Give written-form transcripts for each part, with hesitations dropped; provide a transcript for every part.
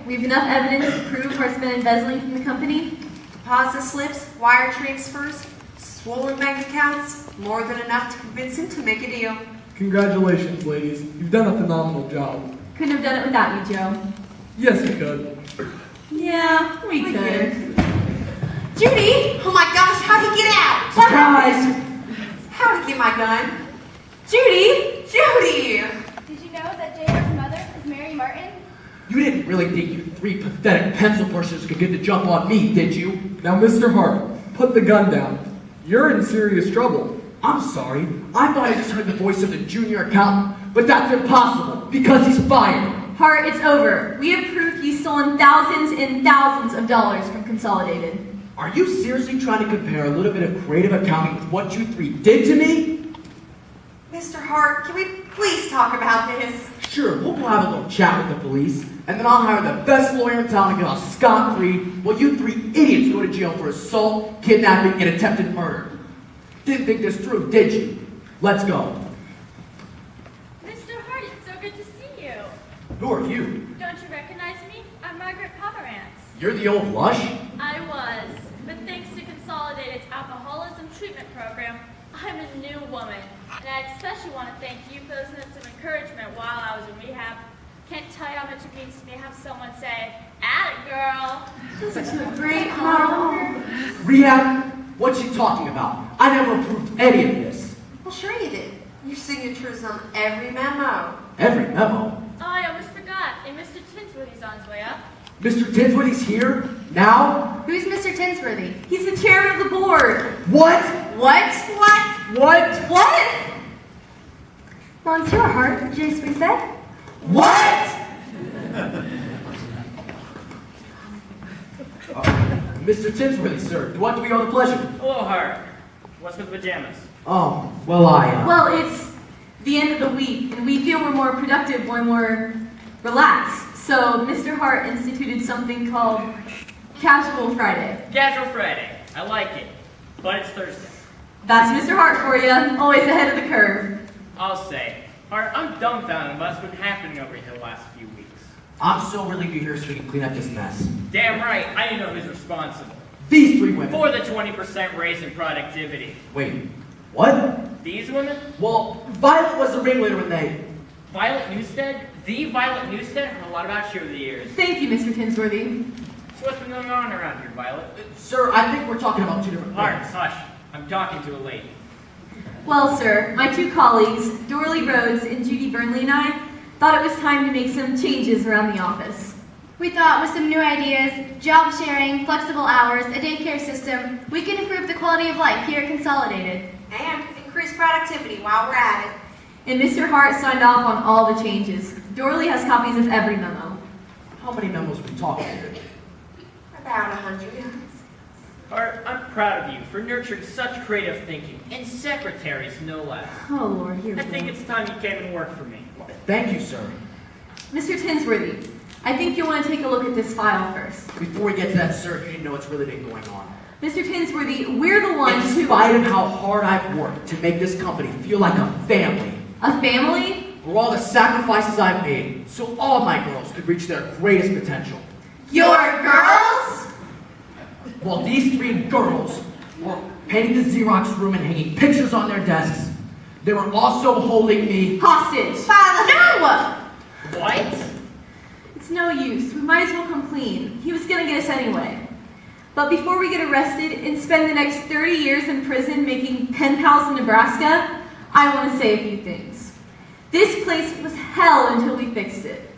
We have enough evidence to prove Hart's been embezzling from the company. Deposit slips, wire transfers, swollen bank accounts, more than enough to convince him to make a deal. Congratulations, ladies. You've done a phenomenal job. Couldn't have done it without you, Joe. Yes, you could. Yeah, we could. Judy! Oh my gosh, how'd he get out? Surprise! How'd he get my gun? Judy! Judy! Did you know that JR's mother is Mary Martin? You didn't really think you three pathetic pencil pushers could get the jump on me, did you? Now, Mr. Hart, put the gun down. You're in serious trouble. I'm sorry. I thought I just heard the voice of the junior accountant, but that's impossible because he's fired. Hart, it's over. We have proof he's stolen thousands and thousands of dollars from Consolidated. Are you seriously trying to compare a little bit of creative accounting with what you three did to me? Mr. Hart, can we please talk about this? Sure, we'll go have a little chat with the police, and then I'll hire the best lawyer in town to get off scot-free while you three idiots go to jail for assault, kidnapping, and attempted murder. Didn't think this through, did you? Let's go. Mr. Hart, it's so good to see you. Who are you? Don't you recognize me? I'm Margaret Pomerantz. You're the old lush? I was, but thanks to Consolidated's alcoholism treatment program, I'm a new woman. And I especially want to thank you for those notes of encouragement while I was in rehab. Can't tell you how much it means to me to have someone say, "Atta girl." Such a great model. Rehab? What's she talking about? I never approved any of this. Well, sure you did. Your signature's on every memo. Every memo. Oh, I almost forgot. And Mr. Tinsworthy's on his way up. Mr. Tinsworthy's here? Now? Who's Mr. Tinsworthy? He's the chairman of the board. What? What? What? What? Monsieur Hart, did you hear what he said? What? Mr. Tinsworthy, sir, to what do we owe the pleasure? Hello, Hart. What's with pajamas? Oh, well, Well, it's the end of the week, and we feel we're more productive when we're relaxed. So Mr. Hart instituted something called Casual Friday. Casual Friday. I like it. But it's Thursday. That's Mr. Hart for you, always ahead of the curve. I'll say. Hart, I'm dumbfounded by what's been happening over here the last few weeks. I'm so relieved you're here so we can clean up this mess. Damn right, I didn't know who's responsible. These three women. For the 20% raise in productivity. Wait, what? These women? Well, Violet was the ringleader when they... Violet Newstead? The Violet Newstead? Heard a lot about you over the years. Thank you, Mr. Tinsworthy. So what's been going on around here, Violet? Sir, I think we're talking about two different Hart, things. hush. I'm talking to a lady. Well, sir, my two colleagues, Dorley Rhodes and Judy Burnley, and I thought it was time to make some changes around the office. We thought with some new ideas, job sharing, flexible hours, a daycare system, we can improve the quality of life here at Consolidated. And increase productivity while we're at it. And Mr. Hart signed off on all the changes. Dorley has copies of every memo. How many memos are we talking here? About 100. Hart, I'm proud of you for nurturing such creative thinking, and secretaries, no less. Oh, Lord, here we I think go. it's time you came and worked for me. Thank you, sir. Mr. Tinsworthy, I think you'll want to take a look at this file first. Before we get to that, sir, you didn't know what's really been going on. Mr. Tinsworthy, we're the ones In who... spite of how hard I've worked to make this company feel like a family, A family? for all the sacrifices I've made, so all my girls could reach their greatest potential. Your girls? While these three girls were painting the Xerox room and hanging pictures on their desks, they were also holding me. Hostage. No! What? It's no use. We might as well come clean. He was going to get us anyway. But before we get arrested and spend the next 30 years in prison making pen pals in Nebraska, I want to say a few things. This place was hell until we fixed it.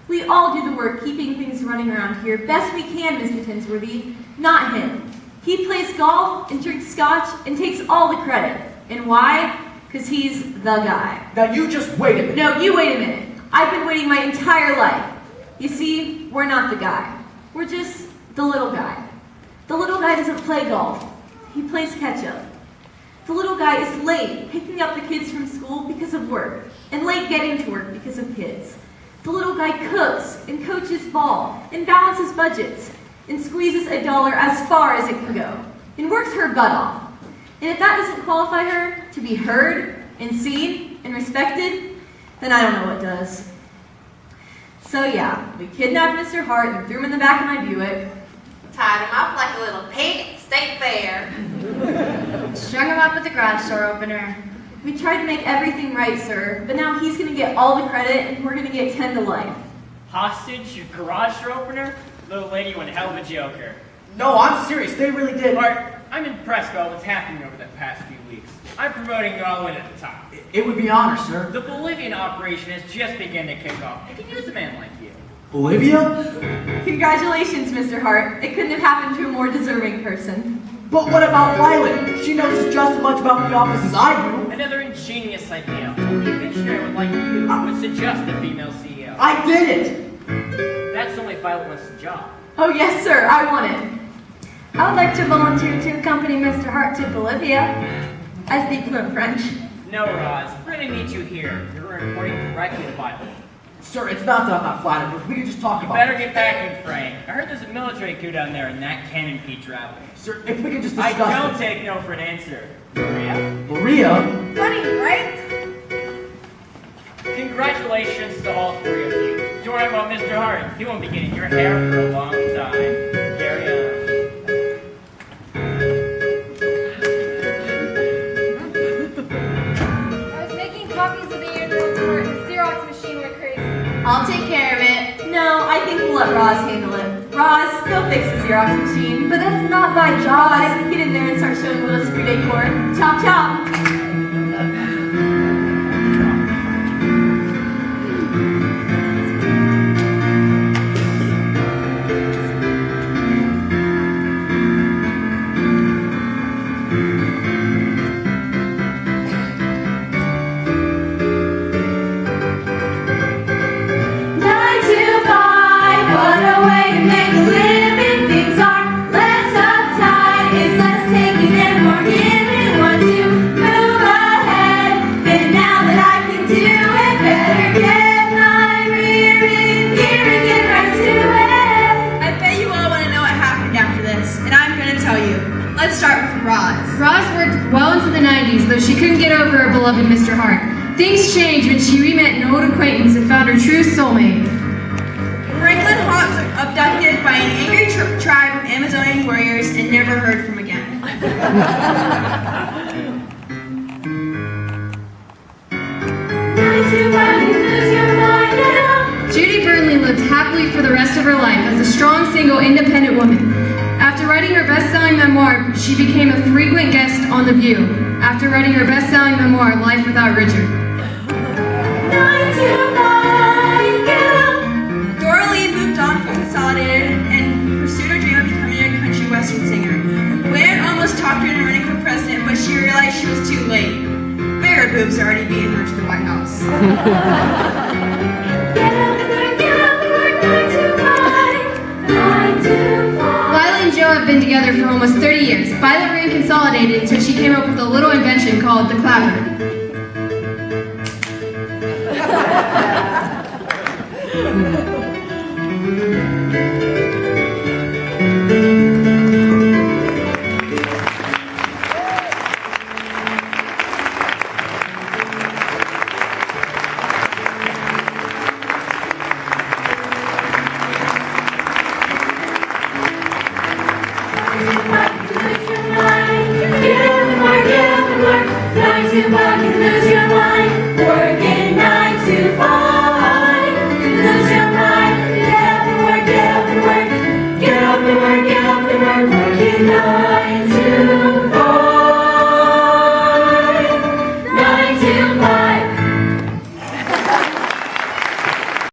We all do the work keeping things running around here best we can, Mr. Tinsworthy, not him. He plays golf and drinks scotch and takes all the credit. And why? Because he's the guy. Now you just wait a minute. No, you wait a minute. I've been waiting my entire life. You see, we're not the guy. We're just the little guy. The little guy doesn't play golf. He plays catch-up. The little guy is late picking up the kids from school because of work, and late getting to work because of kids. The little guy cooks and coaches ball and balances budgets and squeezes a dollar as far as it can go and works her butt off. And if that doesn't qualify her to be heard and seen and respected, then I don't know what does. So yeah, we kidnapped Mr. Hart and threw him in the back of my Buick. Tied him up like a little pig at the state fair. Strung him up with the garage door opener. We tried to make everything right, sir, but now he's gonna get all the credit and we're gonna get 10 to life. Hostage, your garage door opener? Little lady went hell of a joker. No, I'm serious. They really did. Art, I'm impressed by what's happening over the past few weeks. I'm promoting you all the way to the top. It would be an honor, sir. The Bolivian operation has just begun to kick off. I can use a man like you. Bolivia? Congratulations, Mr. Hart. It couldn't have happened to a more deserving person. But what about Violet? She knows just as much about the office as I do. Another ingenious idea. Only a visionary would like you would suggest a female CEO. I did it! That's only Violet wants the job. Oh yes, sir, I want it. I would like to volunteer to accompany Mr. Hart to Bolivia. I speak fluent French. No, Roz. We're gonna need you here. You're reporting directly to Violet. Sir, it's not that I'm not flattered, but we can just talk about Better get back in frame. I heard there's a military coup down there and that cannon Pete traveling. Sir, if we could just I discuss don't it. take no for an answer. Maria? Maria? Funny, right? Congratulations to all three of you. Don't worry about Mr. Hart. He won't be getting your hair for a long time. Carry on. I was making copies of the annual report and the Xerox machine went crazy. I'll take care of it. No, I think we'll let Roz handle it. Roz, go fix the Xerox machine. But that's not my job. Roz, get in there and start showing Willis free decor. Chop chop. Let's start with Roz. Roz worked well into the 90s, though she couldn't get over her beloved Mr. Hart. Things changed when she re-met an old acquaintance and found her true soulmate. Franklin Hawk was abducted by an angry tribe of Amazonian warriors and never heard from again. Judy Burnley lived happily for the rest of her life as a strong, single, independent woman. After writing her best-selling memoir, she became a frequent guest on The View. After writing her best-selling memoir, Life Without Richard. Dora Lee moved on from Consolidated and pursued her dream of becoming a country western singer. Wynn almost talked her into running for president, but she realized she was too late. Bigger boobs are already being her to the White House. Lila and Joe have been together for almost 30 years. Violet ran Consolidated until she came up with a little invention called the clapper.